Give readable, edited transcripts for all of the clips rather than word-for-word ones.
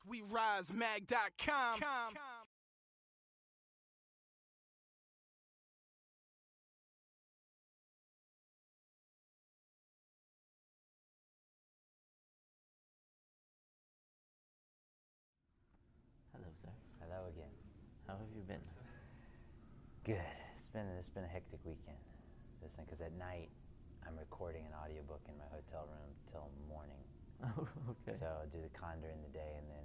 WeRiseMag.com. Hello, sir. Hello again. How have you been? Good. It's been a hectic weekend. Listen, because at night I'm recording an audiobook in my hotel room till morning. Oh, okay. So I'll do the con during the day and then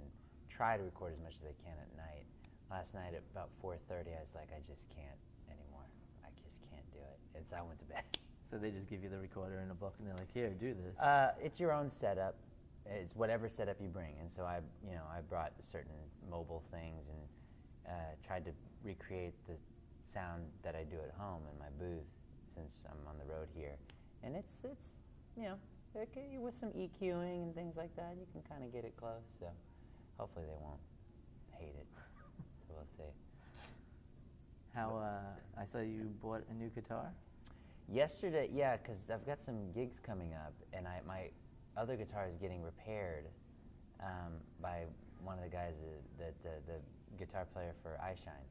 try to record as much as I can at night. Last night at about 4:30, I was like, I just can't anymore. I just can't do it. And so I went to bed. So they just give you the recorder and a book, and they're like, "Here, do this." It's your own setup. It's whatever setup you bring. And so I brought certain mobile things and tried to recreate the sound that I do at home in my booth since I'm on the road here. And it's okay, with some EQing and things like that, you can kind of get it close. So hopefully they won't hate it. So we'll see. I saw you bought a new guitar? Yesterday, yeah, because I've got some gigs coming up, and my other guitar is getting repaired by one of the guys that the guitar player for iShine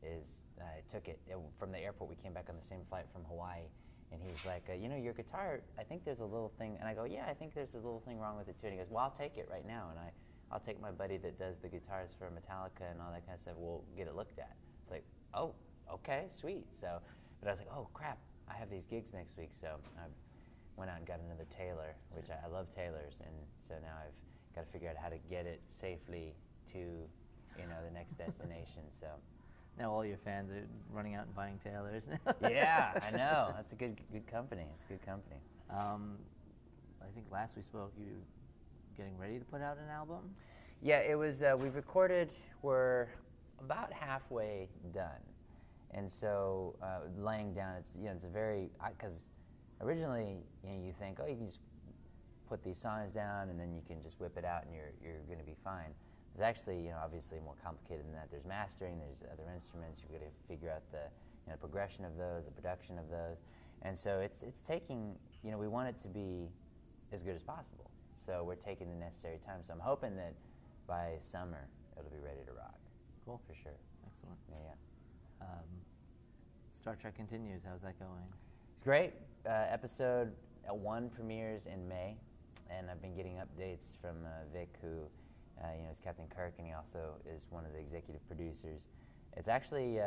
is. I took it from the airport. We came back on the same flight from Hawaii, and he's like, your guitar, I think there's a little thing. And I go, yeah, I think there's a little thing wrong with it too. And he goes, well, I'll take it right now. And I'll take my buddy that does the guitars for Metallica and all that kind of stuff. We'll get it looked at. It's like, oh, okay, sweet. So, but I was like, oh crap, I have these gigs next week. So I went out and got another tailor, which I love tailors, and so now I've got to figure out how to get it safely to, the next destination. So. Now all your fans are running out and buying tailors. Yeah, I know. That's a good company. It's a good company. I think last we spoke, you getting ready to put out an album? Yeah, it was. We've recorded. We're about halfway done, and so laying down. It's a very because originally you think, oh, you can just put these songs down and then you can just whip it out and you're going to be fine. It's actually, obviously more complicated than that. There's mastering, there's other instruments. You've got to figure out the progression of those, the production of those. And so it's taking, we want it to be as good as possible. So we're taking the necessary time. So I'm hoping that by summer it'll be ready to rock. Cool. For sure. Excellent. Yeah. Star Trek Continues, how's that going? It's great. Episode 1 premieres in May, and I've been getting updates from Vic, who is Captain Kirk, and he also is one of the executive producers. It's actually,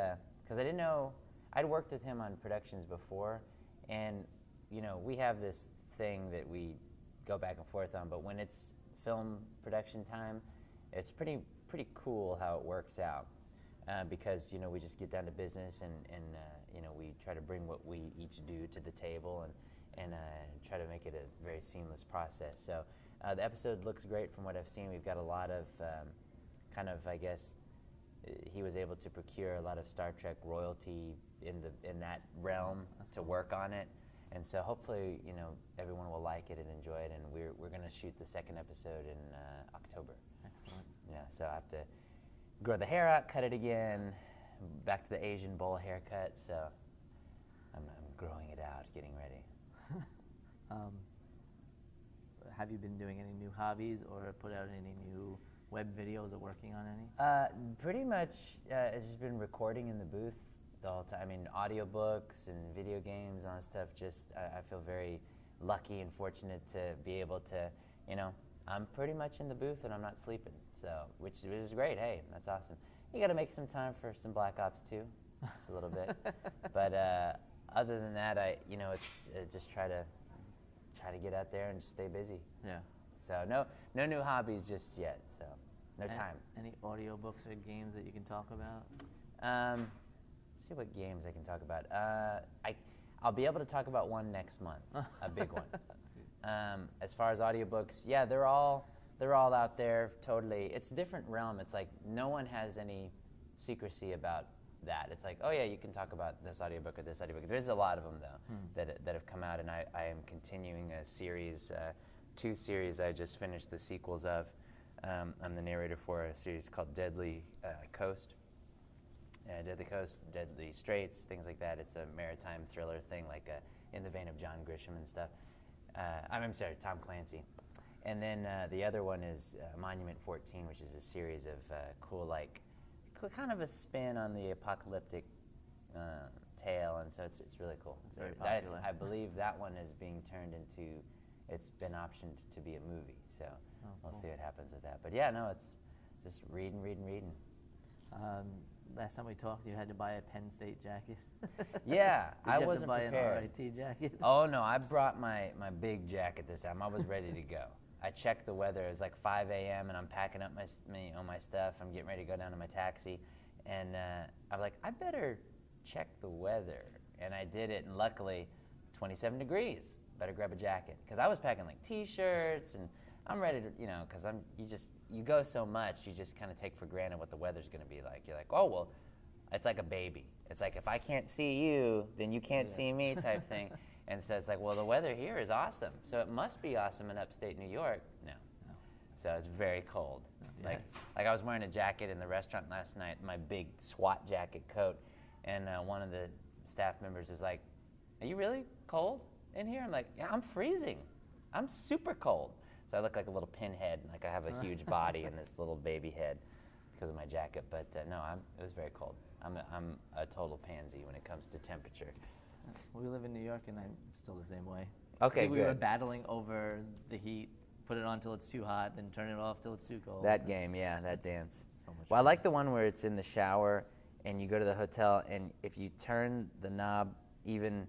because I didn't know, I'd worked with him on productions before, and, we have this thing that we go back and forth on, but when it's film production time, it's pretty cool how it works out, because, we just get down to business, and we try to bring what we each do to the table, and try to make it a very seamless process. So the episode looks great from what I've seen. We've got a lot of I guess, he was able to procure a lot of Star Trek royalty in that realm to work on it. And so hopefully, everyone will like it and enjoy it. And we're going to shoot the second episode in October. Excellent. Yeah, so I have to grow the hair out, cut it again, back to the Asian bowl haircut. So I'm growing it out, getting ready. Have you been doing any new hobbies or put out any new web videos or working on any? Pretty much, it's just been recording in the booth the whole time. I mean, audiobooks and video games and all that stuff. I feel very lucky and fortunate to be able to, I'm pretty much in the booth and I'm not sleeping. So, which is great. Hey, that's awesome. You got to make some time for some Black Ops too, just a little bit. But other than that, it's just try to get out there and just stay busy. Yeah. So no new hobbies just yet. So no time. Any audiobooks or games that you can talk about? Let's see what games I can talk about. I'll be able to talk about one next month, a big one. As far as audiobooks, yeah, they're all out there. Totally, it's a different realm. It's like no one has any secrecy about that. It's like, oh yeah, you can talk about this audiobook or this audiobook. There's a lot of them though that have come out, and I am continuing a series, 2 series I just finished the sequels of. I'm the narrator for a series called Deadly Coast, Deadly Coast, Deadly Straits, things like that. It's a maritime thriller thing, like in the vein of John Grisham and stuff. I'm sorry, Tom Clancy. And then the other one is Monument 14, which is a series of cool, like, kind of a spin on the apocalyptic tale, and so it's really cool. It's very popular. I believe that one is being turned into, it's been optioned to be a movie, so we'll see what happens with that. But yeah, no, it's just reading. Last time we talked, you had to buy a Penn State jacket. Yeah, Did I you wasn't have to buy prepared. an RIT jacket? Oh no, I brought my big jacket this time. I was ready to go. I checked the weather. It was like 5 a.m. and I'm packing up my stuff. I'm getting ready to go down to my taxi, and I'm like, I better check the weather. And I did it, and luckily, 27 degrees. Better grab a jacket, because I was packing like T-shirts, and I'm ready to, because you go so much, you just kind of take for granted what the weather's going to be like. You're like, oh well, it's like a baby. It's like if I can't see you, then you can't see me, type thing. And so it's like, well, the weather here is awesome, so it must be awesome in upstate New York. No. So it's very cold. Yes. Like I was wearing a jacket in the restaurant last night, my big SWAT jacket coat, and one of the staff members was like, "Are you really cold in here?" I'm like, "Yeah, I'm freezing. I'm super cold." So I look like a little pinhead, like I have a huge body and this little baby head because of my jacket. But no, it was very cold. I'm a total pansy when it comes to temperature. We live in New York, and I'm still the same way. Okay, We were battling over the heat. Put it on till it's too hot, then turn it off till it's too cold. That game, yeah, that dance. So much Well, I fun. like the one where it's in the shower, and you go to the hotel, and if you turn the knob even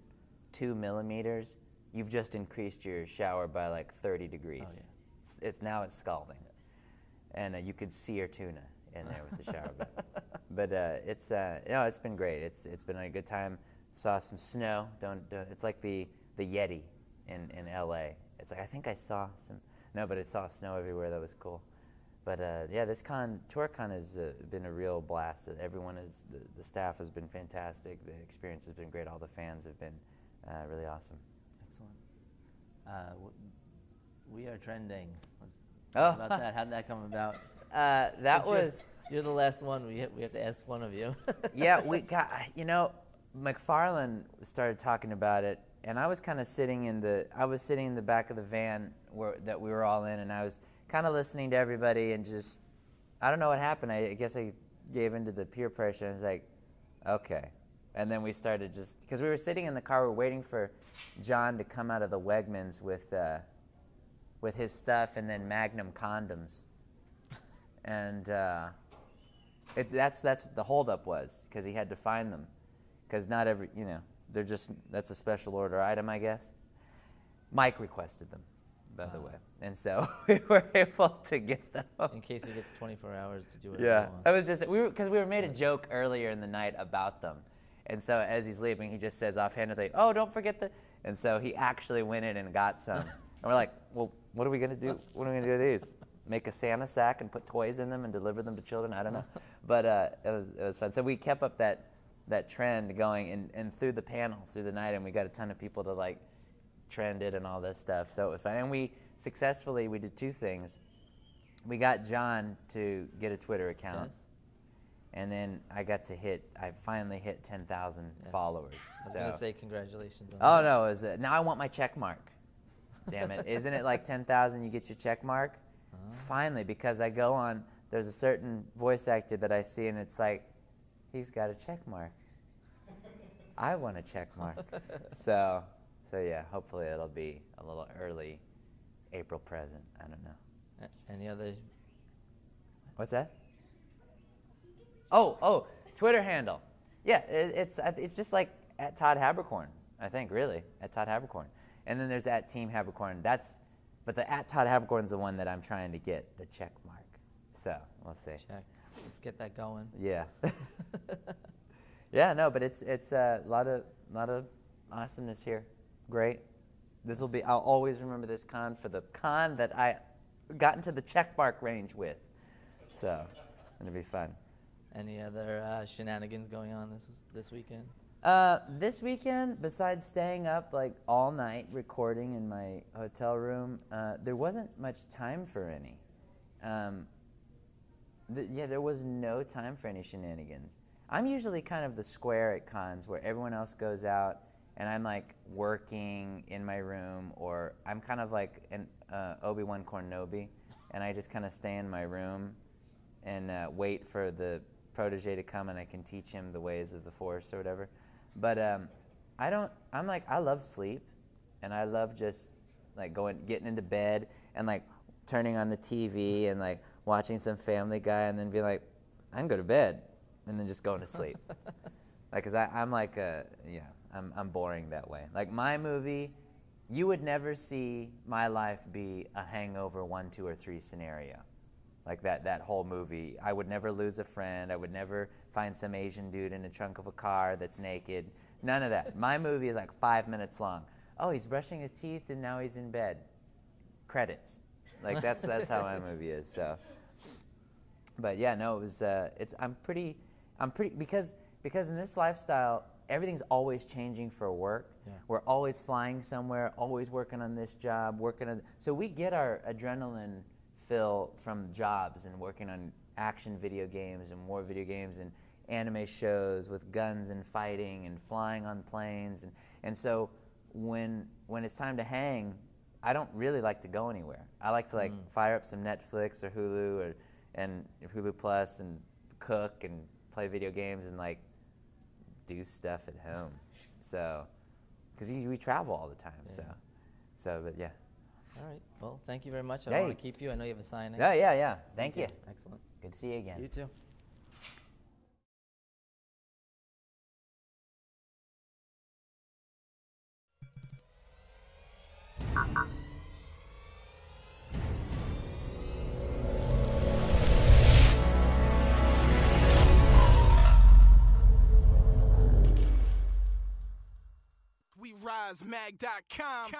2 millimeters, you've just increased your shower by like 30 degrees. Oh, yeah. It's scalding, and you could sear tuna in there with the shower. But it's been great. It's been a good time. Saw some snow. It's like the Yeti in LA. It's like I think I saw some. No, but I saw snow everywhere. That was cool. But yeah, this ToraCon has been a real blast. Everyone the staff has been fantastic. The experience has been great. All the fans have been really awesome. Excellent. We are trending. Let's talk about that. How'd that come about? You're the last one. We have to ask one of you. Yeah, we got. McFarlane started talking about it, and I was kind of sitting in the back of the van that we were all in, and I was kind of listening to everybody, and just, I don't know what happened. I guess I gave into the peer pressure. I was like, okay. And then we started because we were sitting in the car, we were waiting for John to come out of the Wegmans with his stuff and then Magnum condoms. And that's the holdup was, because he had to find them. Because not every, that's a special order item, I guess. Mike requested them, by the way. And so we were able to get them. In case he gets 24 hours to do it. Yeah. It was just, because we were made a joke earlier in the night about them. And so as he's leaving, he just says offhandedly, "Oh, don't forget the," and so he actually went in and got some. And we're like, well, what are we going to do? What are we going to do with these? Make a Santa sack and put toys in them and deliver them to children? I don't know. But it was fun. So we kept up that trend going and through the panel, through the night, and we got a ton of people to like trend it and all this stuff. So it was fun. And we did two things. We got John to get a Twitter account. Yes. And then I finally hit 10,000 followers. I was going to say congratulations on Oh, that. no, now I want my check mark. Damn it. Isn't it like 10,000 you get your check mark? Finally, because I go on, there's a certain voice actor that I see, and it's like, he's got a check mark. I want a check mark. So yeah, hopefully it'll be a little early April present. I don't know. Any other? What's that? Oh, Twitter handle. Yeah, it's just like at Todd Haberkorn, I think, really, at Todd Haberkorn. And then there's at Team Haberkorn. But the at Todd Haberkorn is the one that I'm trying to get the check mark. So we'll see. Check. Let's get that going. Yeah. Yeah, no, but it's a lot of awesomeness here. Great. I'll always remember this con for the con that I got into the check mark range with. So it'll be fun. Any other shenanigans going on this weekend? This weekend, besides staying up like all night recording in my hotel room, there wasn't much time for any. There was no time for any shenanigans. I'm usually kind of the square at cons where everyone else goes out and I'm like working in my room, or I'm kind of like an Obi-Wan Kenobi, and I just kind of stay in my room and wait for the protege to come and I can teach him the ways of the Force or whatever. But I love sleep, and I love just like getting into bed and like turning on the TV and like watching some Family Guy and then be like, I can go to bed, and then just going to sleep. Like, cause I'm like I'm boring that way. Like my movie, you would never see my life be a Hangover 1, 2, or 3 scenario. Like that whole movie, I would never lose a friend. I would never find some Asian dude in the trunk of a car that's naked. None of that. My movie is like 5 minutes long. Oh, he's brushing his teeth and now he's in bed. Credits. Like that's how my movie is. So, but yeah, no, it was. I'm pretty because in this lifestyle, everything's always changing for work. Yeah. We're always flying somewhere, always working on this job, so we get our adrenaline fill from jobs and working on action video games and more video games and anime shows with guns and fighting and flying on planes, and so when it's time to hang, I don't really like to go anywhere. I like to fire up some Netflix or Hulu and Hulu Plus and cook and play video games and like do stuff at home. So, because we travel all the time. Yeah. So, but yeah. All right. Well, thank you very much. I don't want to keep you. I know you have a signing. Yeah. Thank you. Excellent. Good to see you again. You too. WeRiseMag.com